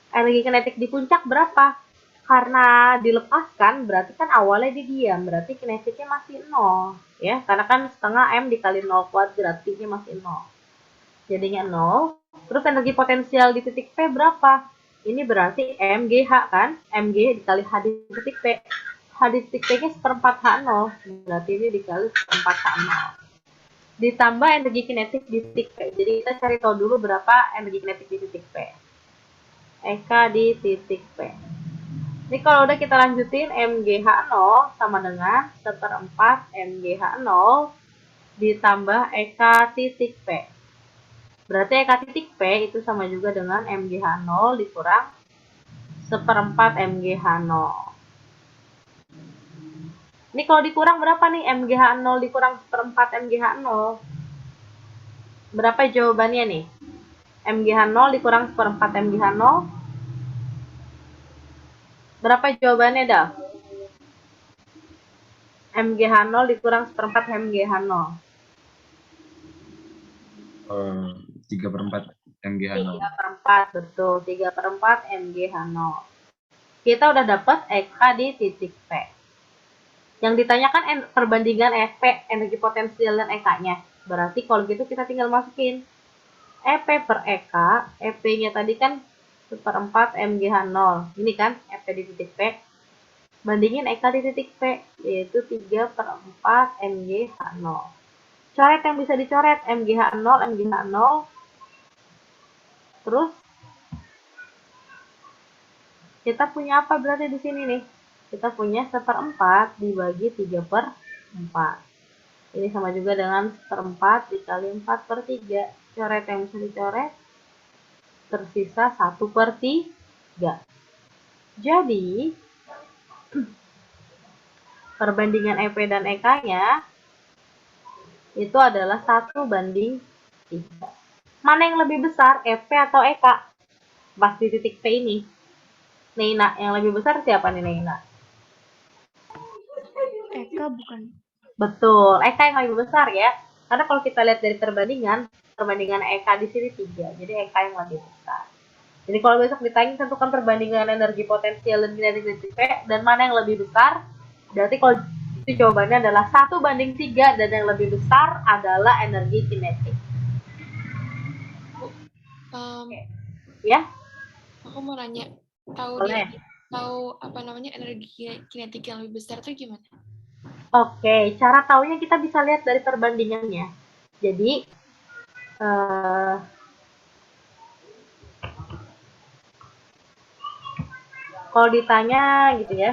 Energi kinetik di puncak berapa? karena dilepaskan berarti kan awalnya dia diam, berarti kinetiknya masih 0 ya, karena kan setengah M dikali 0 kuadrat, T-nya masih 0. Jadinya 0. Terus energi potensial di titik P berapa? Ini berarti MGH kan? MG dikali H di titik P. H di titik P-nya seperempat H0. Berarti ini dikali seperempat H0. Ditambah energi kinetik di titik P. Jadi kita cari tahu dulu berapa energi kinetik di titik P. EK di titik P. Ini kalau udah kita lanjutin, MGH0 sama dengan seperempat MGH0 ditambah EK titik P. Berarti EK titik P itu sama juga dengan MGH0 dikurang seperempat MGH0. Ini kalau dikurang berapa nih? MGH0 dikurang seperempat MGH0. Berapa jawabannya nih? MGH0 dikurang seperempat MGH0. Berapa jawabannya dah? MGH0 dikurang seperempat MGH0. 3/4 MGH0. 3/4, betul. 3/4 MGH0. Kita udah dapat EK di titik P. Yang ditanyakan perbandingan EP, energi potensial dan EK-nya. Berarti kalau gitu kita tinggal masukin EP per EK. EP-nya tadi kan seperempat MGH0. Ini kan EP di titik P. Bandingin EK di titik P, yaitu 3/4 MGH0. Coret yang bisa dicoret, MGH0, MGH0. Terus kita punya apa berarti di sini nih? Kita punya seperempat dibagi 3/4. Ini sama juga dengan seperempat dikali 4/3. Coret yang bisa dicoret, tersisa 1/3. Jadi, perbandingan EP dan EK-nya itu adalah 1/3. Mana yang lebih besar, EP atau EK? Pas di titik P ini. Neina, yang lebih besar siapa nih Neina? Eka bukan. Betul, EK yang lebih besar ya. Karena kalau kita lihat dari perbandingan EK di sini 3. Jadi EK yang lebih besar. Jadi kalau besok ditanya tentukan perbandingan energi potensial dan kinetik di titik P dan mana yang lebih besar, berarti kalau itu jawabannya adalah 1/3 dan yang lebih besar adalah energi kinetik. Ya? Aku mau nanya, Boleh. tahu apa namanya energi kinetik yang lebih besar itu gimana? Oke, cara taunya kita bisa lihat dari perbandingannya. Jadi, kalau ditanya gitu ya,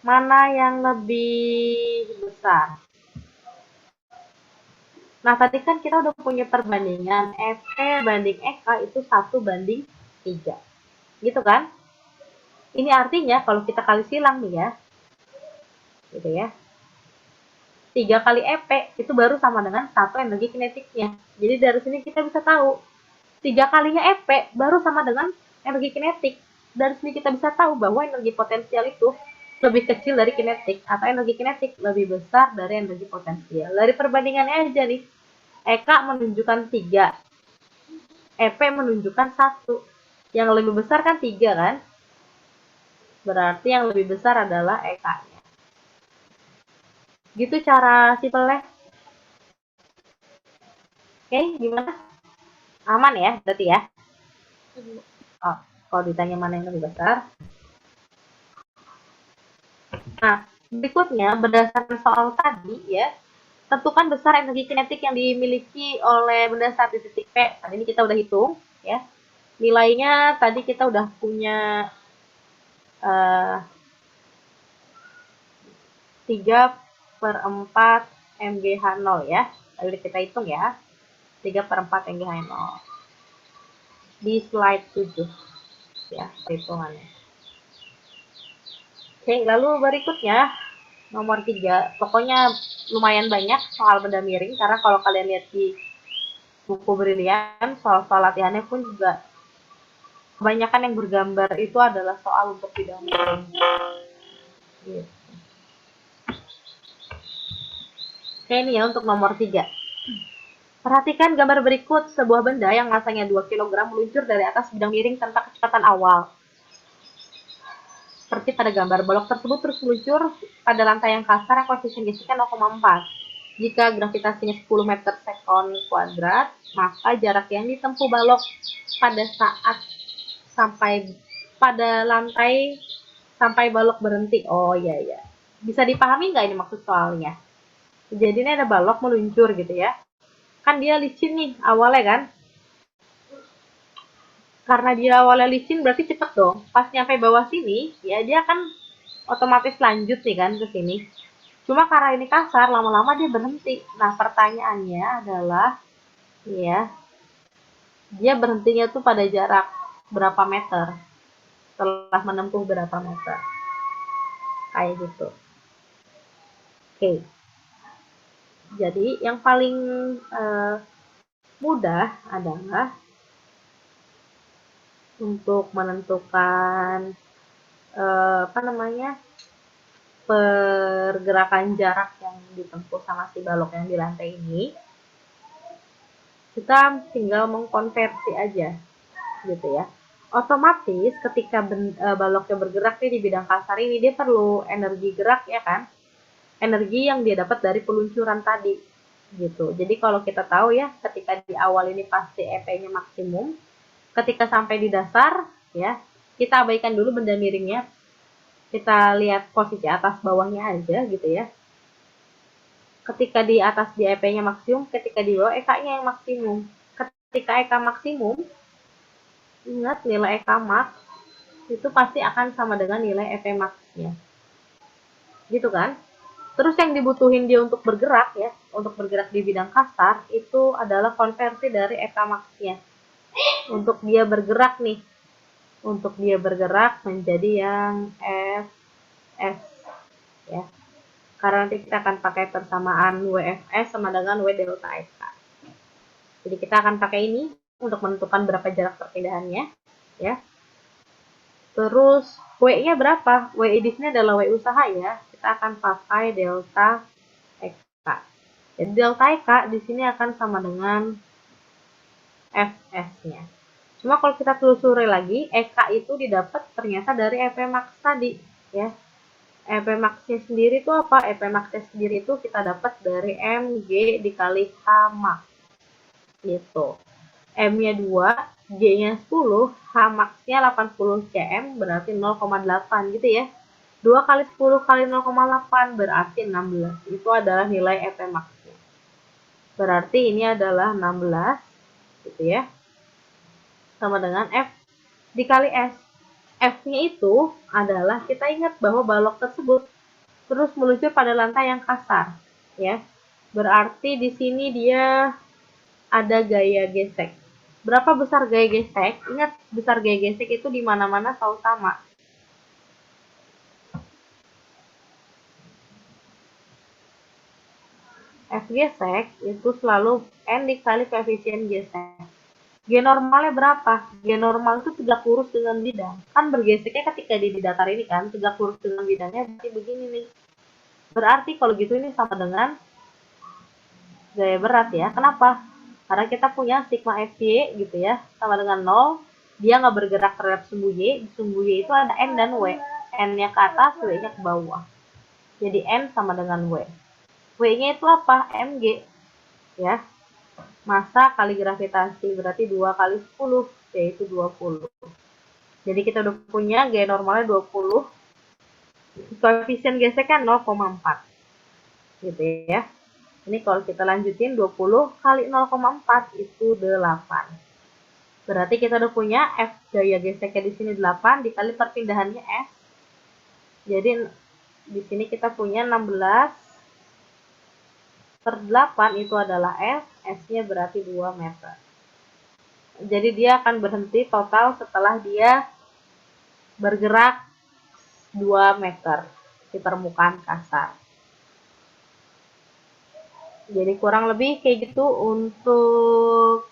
mana yang lebih besar? Nah, tadi kan kita udah punya perbandingan EP banding EK itu 1/3. Gitu kan? Ini artinya kalau kita kali silang nih ya, gitu ya, 3 kali EP itu baru sama dengan 1 energi kinetiknya. Jadi dari sini kita bisa tahu 3 kalinya EP baru sama dengan energi kinetik. Dari sini kita bisa tahu bahwa energi potensial itu lebih kecil dari kinetik atau energi kinetik lebih besar dari energi potensial. Dari perbandingannya aja nih, EK menunjukkan 3, EP menunjukkan 1. Yang lebih besar kan 3 kan? Berarti yang lebih besar adalah EK-nya. Gitu cara simpelnya. Oke, gimana? Aman ya berarti ya? Oh, kalau ditanya mana yang lebih besar. Nah, berikutnya berdasarkan soal tadi ya, tentukan besar energi kinetik yang dimiliki oleh benda saat di titik P. Tadi ini kita udah hitung ya. Nilainya tadi kita udah punya 3/4 MGH0 ya. Tadi kita hitung ya. 3/4 MGH0. Di slide 7 ya, perhitungannya. Oke, lalu berikutnya nomor 3. Pokoknya lumayan banyak soal benda miring karena kalau kalian lihat di buku Brilian, soal-soal latihannya pun juga kebanyakan yang bergambar itu adalah soal untuk bidang miring. Gitu. Oke, ini ya untuk nomor 3. Perhatikan gambar berikut, sebuah benda yang masanya 2 kg meluncur dari atas bidang miring tanpa kecepatan awal. seperti pada gambar. Balok tersebut terus meluncur pada lantai yang kasar yang koefisien geseknya 0,4. Jika gravitasinya 10 meter sekon kuadrat, maka jarak yang ditempuh balok pada saat sampai pada lantai sampai balok berhenti. Oh iya ya. Bisa dipahami nggak ini maksud soalnya? Jadi ini ada balok meluncur gitu ya. Kan dia licin nih awalnya kan. Karena dia awalnya licin berarti cepet dong. Pas nyampe bawah sini, ya dia akan otomatis lanjut nih kan ke sini. Cuma karena ini kasar, lama-lama dia berhenti. Nah, pertanyaannya adalah, ya, dia berhentinya tuh pada jarak berapa meter? Setelah menempuh berapa meter? Kayak gitu. Oke. Jadi, yang paling mudah adalah untuk menentukan pergerakan jarak yang ditempuh sama si balok yang di lantai ini, kita tinggal mengkonversi aja gitu ya. Otomatis ketika baloknya bergerak nih di bidang kasar ini, dia perlu energi gerak ya kan, energi yang dia dapat dari peluncuran tadi gitu. Jadi kalau kita tahu ya, ketika di awal ini pasti EP-nya maksimum, ketika sampai di dasar ya, kita abaikan dulu benda miringnya, kita lihat posisi atas bawahnya aja gitu ya. Ketika di atas di EP-nya maksimum, ketika di bawah EK-nya yang maksimum. Ketika EK maksimum, ingat nilai EK max itu pasti akan sama dengan nilai EP max-nya. Gitu kan? Terus yang dibutuhin dia untuk bergerak ya, untuk bergerak di bidang kasar, itu adalah konversi dari EK max-nya. Untuk dia bergerak nih, untuk dia bergerak menjadi yang Fs ya. Karena nanti kita akan pakai persamaan WFS sama dengan W delta EK. Jadi kita akan pakai ini untuk menentukan berapa jarak perpindahannya ya. Terus W-nya berapa? W di sini adalah W usaha ya. Kita akan pakai delta EK. Jadi delta EK di sini akan sama dengan Fs-nya. Cuma kalau kita telusuri lagi, EK itu didapat ternyata dari EP max tadi, ya. EP max-nya sendiri itu apa? EP max-nya sendiri itu kita dapat dari Mg dikali H max. Gitu. M-nya 2, G-nya 10, H max-nya 80 cm berarti 0,8 gitu ya. 2 kali 10 kali 0,8 berarti 16. Itu adalah nilai EP max-nya. Berarti ini adalah 16 gitu ya. Sama dengan F dikali S. F-nya itu adalah, kita ingat bahwa balok tersebut terus meluncur pada lantai yang kasar, ya. Berarti di sini dia ada gaya gesek. Berapa besar gaya gesek? Ingat, besar gaya gesek itu di mana-mana selalu sama. F gesek itu selalu N dikali koefisien gesek. G normalnya berapa? G normal itu tegak lurus dengan bidang. Kan bergeseknya ketika di datar ini kan, tegak lurus dengan bidangnya berarti begini nih. Berarti kalau gitu ini sama dengan gaya berat ya. Kenapa? Karena kita punya sigma Fy gitu ya, sama dengan 0. Dia nggak bergerak terhadap sumbu Y. Di sumbu Y itu ada N dan W. N-nya ke atas, W-nya ke bawah. Jadi N sama dengan W. W-nya itu apa? Mg. Ya. Massa kali gravitasi berarti 2 kali 10 yaitu 20. Jadi kita udah punya G normalnya 20. Koefisien geseknya 0,4. Gitu ya. Ini kalau kita lanjutin 20 kali 0,4 itu 8. Berarti kita udah punya F gaya geseknya di sini 8 dikali perpindahannya S. Jadi di sini kita punya 16 per 8 itu adalah S, S-nya berarti 2 meter. Jadi dia akan berhenti total setelah dia bergerak 2 meter di permukaan kasar. Jadi kurang lebih kayak gitu untuk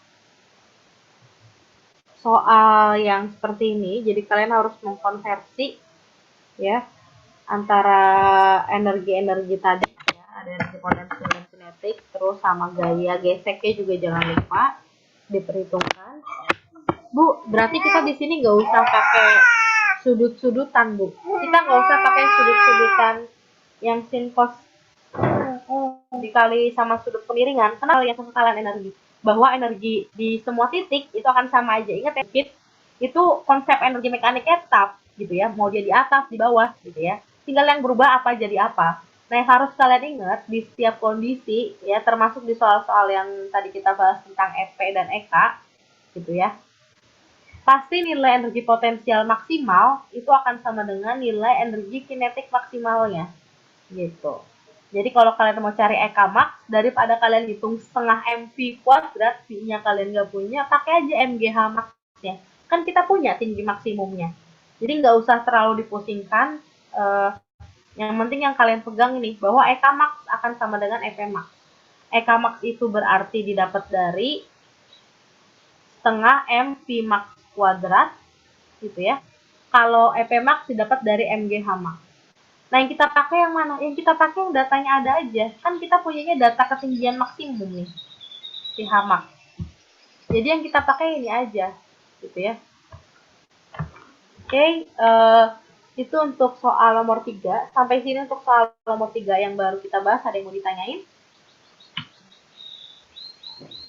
soal yang seperti ini. Jadi kalian harus mengkonversi ya antara energi-energi tadi ya, ada energi potensial dan kinetik, terus sama gaya geseknya juga jangan lupa diperhitungkan. Bu, berarti kita di sini nggak usah pakai sudut-sudutan, Bu. Kita nggak usah pakai sudut-sudutan yang sin cos dikali sama sudut kemiringan. Kenal yang kekekalan energi. Bahwa energi di semua titik itu akan sama aja. Ingat ya, itu konsep energi mekaniknya tetap gitu ya. Mau dia di atas, di bawah gitu ya. Tinggal yang berubah apa jadi apa. Nah, yang harus kalian ingat di setiap kondisi ya, termasuk di soal-soal yang tadi kita bahas tentang EP dan EK gitu ya. Pasti nilai energi potensial maksimal itu akan sama dengan nilai energi kinetik maksimalnya gitu. Jadi kalau kalian mau cari EK max, daripada kalian hitung setengah MV kuadrat, V-nya kalian nggak punya, pakai aja MGH max-nya. Kan kita punya tinggi maksimumnya. Jadi nggak usah terlalu dipusingkan. Yang penting yang kalian pegang ini, bahwa EK max akan sama dengan EP max. EK max itu berarti didapat dari setengah MV max kuadrat gitu ya. Kalau EP max didapat dari MGH max. Nah, yang kita pakai yang mana? Yang kita pakai yang datanya ada aja. Kan kita punyanya data ketinggian maksimum nih. Si Hamax. Jadi yang kita pakai ini aja. Gitu ya. Oke, itu untuk soal nomor 3. Sampai sini untuk soal nomor 3 yang baru kita bahas. Ada yang mau ditanyain?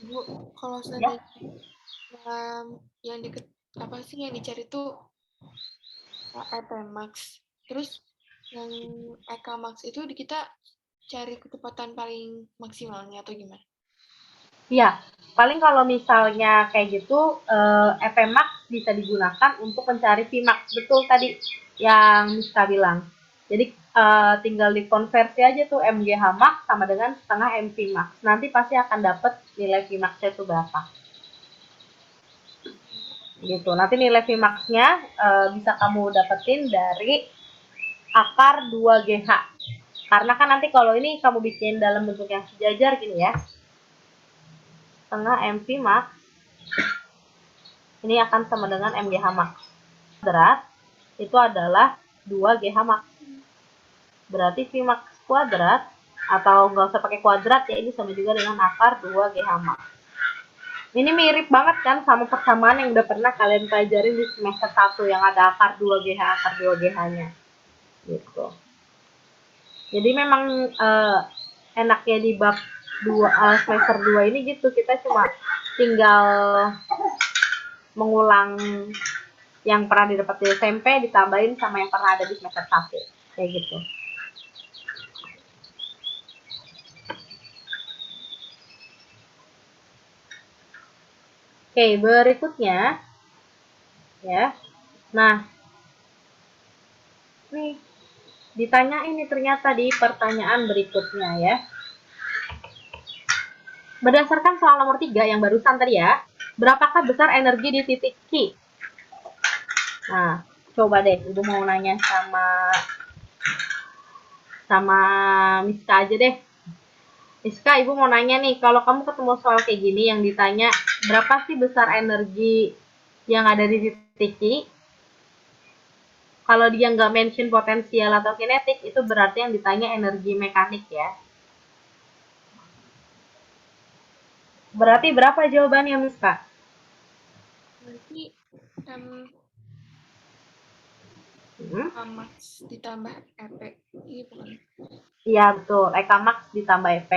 Bu, kalau seandainya yang deket apa sih yang dicari tuh EP max, terus yang EK max itu kita cari kecepatan paling maksimalnya atau gimana? Iya, paling kalau misalnya kayak gitu, EP max bisa digunakan untuk mencari Vmax. Betul tadi yang Miska bilang. Jadi tinggal dikonversi aja tuh MGH max sama dengan setengah MV max. Nanti pasti akan dapat nilai Vmax-nya itu berapa. Gitu. Nanti nilai Vmax-nya bisa kamu dapetin dari akar 2GH. Karena kan nanti kalau ini kamu bikin dalam bentuk yang sejajar gini ya. Setengah MV max ini akan sama dengan MGH max. Kuadrat itu adalah 2GH max. Berarti Vmax kuadrat atau nggak usah pakai kuadrat ya, ini sama juga dengan akar 2GH max. Ini mirip banget kan sama persamaan yang udah pernah kalian pelajari di semester 1 yang ada akar 2GH, akar 2GH-nya. Gitu. Jadi memang enaknya di bab 2 semester 2 ini gitu, kita cuma tinggal mengulang yang pernah didapat di SMP ditambahin sama yang pernah ada di semester 1 kayak gitu. Oke, berikutnya ya. Nah, nih ditanya ini ternyata di pertanyaan berikutnya ya. Berdasarkan soal nomor 3 yang barusan tadi ya, berapakah besar energi di titik Q? Nah, coba deh, Ibu mau nanya sama Miska aja deh. Miska, Ibu mau nanya nih, kalau kamu ketemu soal kayak gini yang ditanya, berapa sih besar energi yang ada di titik Q? Kalau dia nggak mention potensial atau kinetik, itu berarti yang ditanya energi mekanik ya. Berarti berapa jawabannya, Miska? Berarti max ditambah EP. Iya bukan? Iya betul, EK max ditambah EP.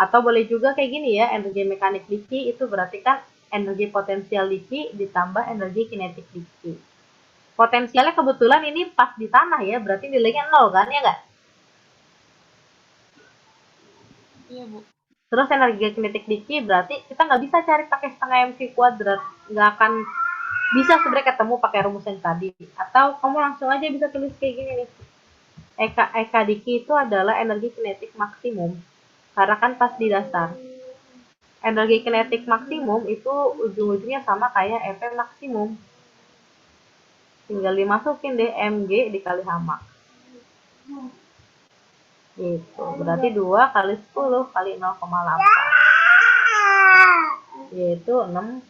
Atau boleh juga kayak gini ya, energi mekanik di Q itu berarti kan energi potensial di Q ditambah energi kinetik di Q. Potensialnya kebetulan ini pas di tanah ya, berarti nilainya 0 kan ya nggak? Iya Bu. Terus energi kinetik di Q berarti kita nggak bisa cari pakai setengah MV kuadrat, nggak akan bisa sebenarnya ketemu pakai rumus yang tadi. Atau kamu langsung aja bisa tulis kayak gini nih. EK di Q itu adalah energi kinetik maksimum, karena kan pas di dasar. Energi kinetik maksimum itu ujung-ujungnya sama kayak EP maksimum. Tinggal dimasukin deh MG dikali H max. Gitu. Berarti 2 kali 10 kali 0,8. Yaitu 16.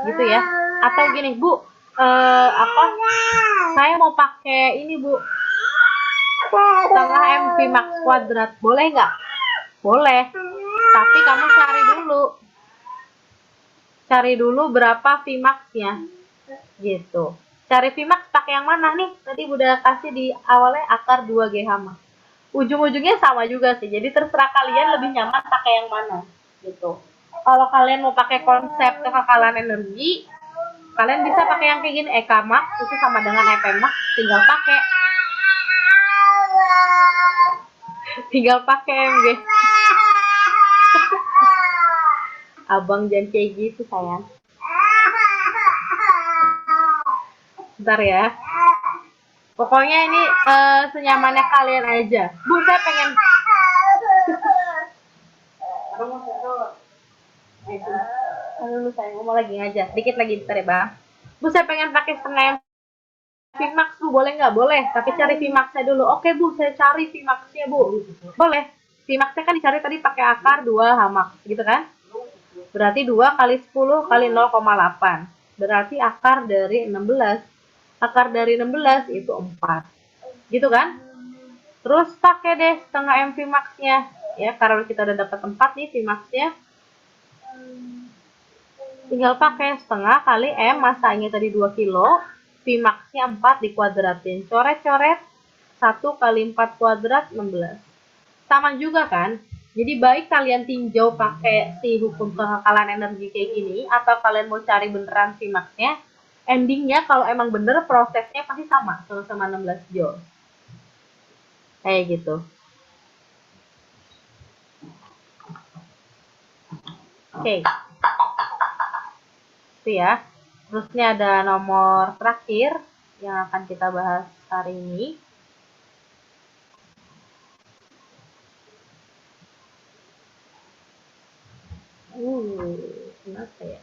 Gitu ya. Atau gini, Bu. Saya mau pakai ini, Bu. Setengah MV max kuadrat. Boleh nggak? Boleh. Tapi kamu cari dulu berapa Vmax-nya. Gitu. Cari Vmax pakai yang mana nih? Tadi udah kasih di awalnya akar 2G hama. Ujung-ujungnya sama juga sih. Jadi terserah kalian lebih nyaman pakai yang mana. Gitu. Kalau kalian mau pakai konsep kekekalan energi, kalian bisa pakai yang kayak gini, Ekamax itu sama dengan Epemax, tinggal pakai MG. Abang jangan kayak gitu sayang. Bentar ya. Pokoknya ini senyamannya kalian aja. Bu, saya pengen. Aduh, saya mau lagi ngajar. Dikit lagi, bentar ya, Bang. Bu, saya pengen pakai setengah Vmax, Bu. Boleh nggak? Boleh. Tapi cari Vmax-nya dulu. Oke, Bu. Saya cari Vmax-nya, Bu. Boleh. Vmax-nya kan dicari tadi pakai akar 2 hamax. Gitu kan? Berarti 2 kali 10 kali 0,8. Berarti akar dari 16. Akar dari 16 itu 4. Gitu kan? Terus pakai deh setengah M Vmax-nya. Ya, karena kita udah dapat 4 nih Vmax-nya. Tinggal pakai setengah kali M, masanya tadi 2 kilo. Vmax-nya 4 dikuadratin. Coret-coret. 1 kali 4 kuadrat 16. Sama juga kan? Jadi baik kalian tinjau pakai si hukum kekekalan energi kayak gini, atau kalian mau cari beneran Vmax-nya, endingnya kalau emang bener prosesnya pasti sama 16 joule. Kayak gitu. Oke. Itu ya. Terusnya ada nomor terakhir yang akan kita bahas hari ini. Kenapa ya?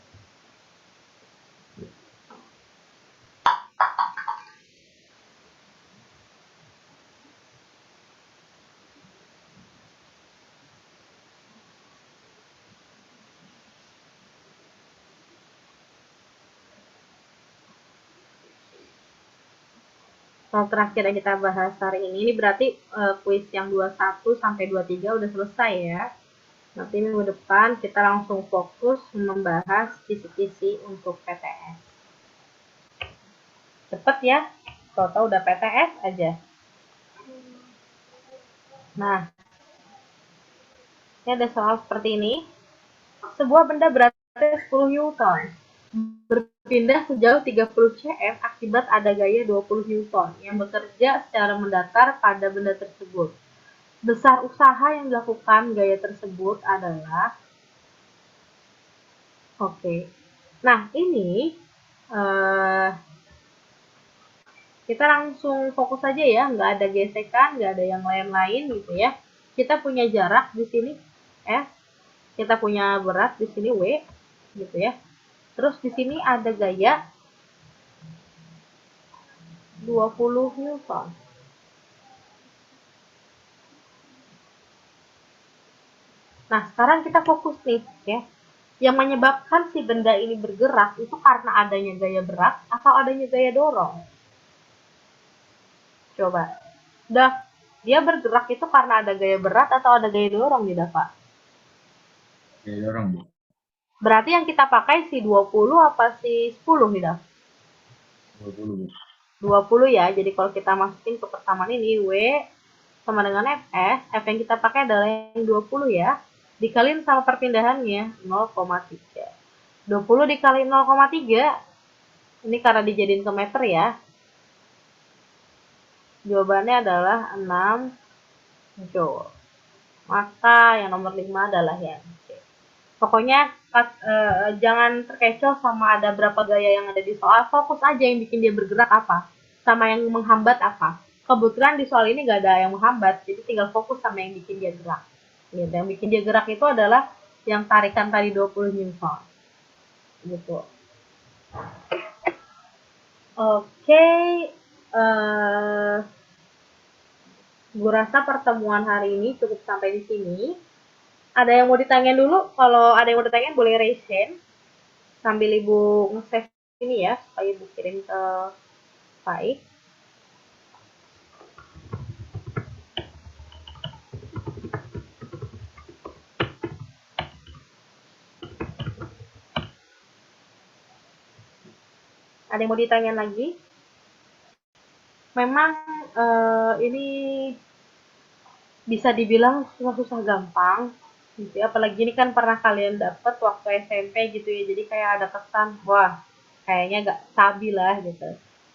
Soal terakhir yang kita bahas hari ini berarti kuis yang 21 sampai 23 udah selesai ya. Nanti minggu depan kita langsung fokus membahas kisi-kisi untuk PTS. Cepet ya, total udah PTS aja. Nah, ini ada soal seperti ini. Sebuah benda beratnya 10 Newton berpindah sejauh 30 cm akibat ada gaya 20 Newton yang bekerja secara mendatar pada benda tersebut. Besar usaha yang dilakukan gaya tersebut adalah Nah, ini kita langsung fokus aja ya, nggak ada gesekan, nggak ada yang lain-lain gitu ya. Kita punya jarak di sini S, kita punya berat di sini W gitu ya. Terus di sini ada gaya 20 Newton. Nah, sekarang kita fokus nih ya. Yang menyebabkan si benda ini bergerak itu karena adanya gaya berat atau adanya gaya dorong? Coba. Dia bergerak itu karena ada gaya berat atau ada gaya dorong nih, Pak? Gaya dorong, Bu. Berarti yang kita pakai si 20 apa si 10 nih, 20, Bu. 20 ya. Jadi kalau kita masukin ke persamaan ini W sama dengan Fs, F yang kita pakai adalah yang 20 ya. Dikaliin sama perpindahannya 0,3. 20 dikali 0,3 ini karena dijadiin ke meter ya. Jawabannya adalah 6 joule. Maka yang nomor 5 adalah yang C. Pokoknya jangan terkecoh sama ada berapa gaya yang ada di soal. Fokus aja yang bikin dia bergerak apa, sama yang menghambat apa. Kebetulan di soal ini nggak ada yang menghambat, jadi tinggal fokus sama yang bikin dia gerak. Gitu. Yang bikin dia gerak itu adalah yang tarikan tadi 20 Newton. Gitu. Oke. Gue rasa pertemuan hari ini cukup sampai di sini. Ada yang mau ditanyain dulu? Kalau ada yang mau ditanyain boleh raise hand. Sambil Ibu nge-save ini ya, supaya Ibu kirim ke Faik. Ada yang mau ditanya lagi? Memang ini bisa dibilang susah-susah gampang gitu ya. Apalagi ini kan pernah kalian dapat waktu SMP gitu ya. Jadi kayak ada kesan, wah kayaknya gak stabil lah gitu.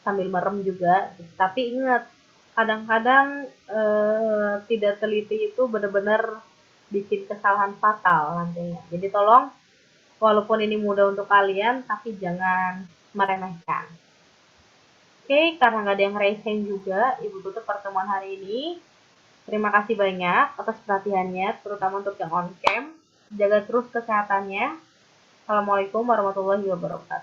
Sambil merem juga. Tapi ingat, kadang-kadang tidak teliti itu benar-benar bikin kesalahan fatal nantinya. Jadi tolong, walaupun ini mudah untuk kalian, tapi jangan meremehkan. Oke, karena nggak ada yang raising juga, Ibu tutup pertemuan hari ini. Terima kasih banyak atas perhatiannya, terutama untuk yang on cam. Jaga terus kesehatannya. Assalamualaikum warahmatullahi wabarakatuh.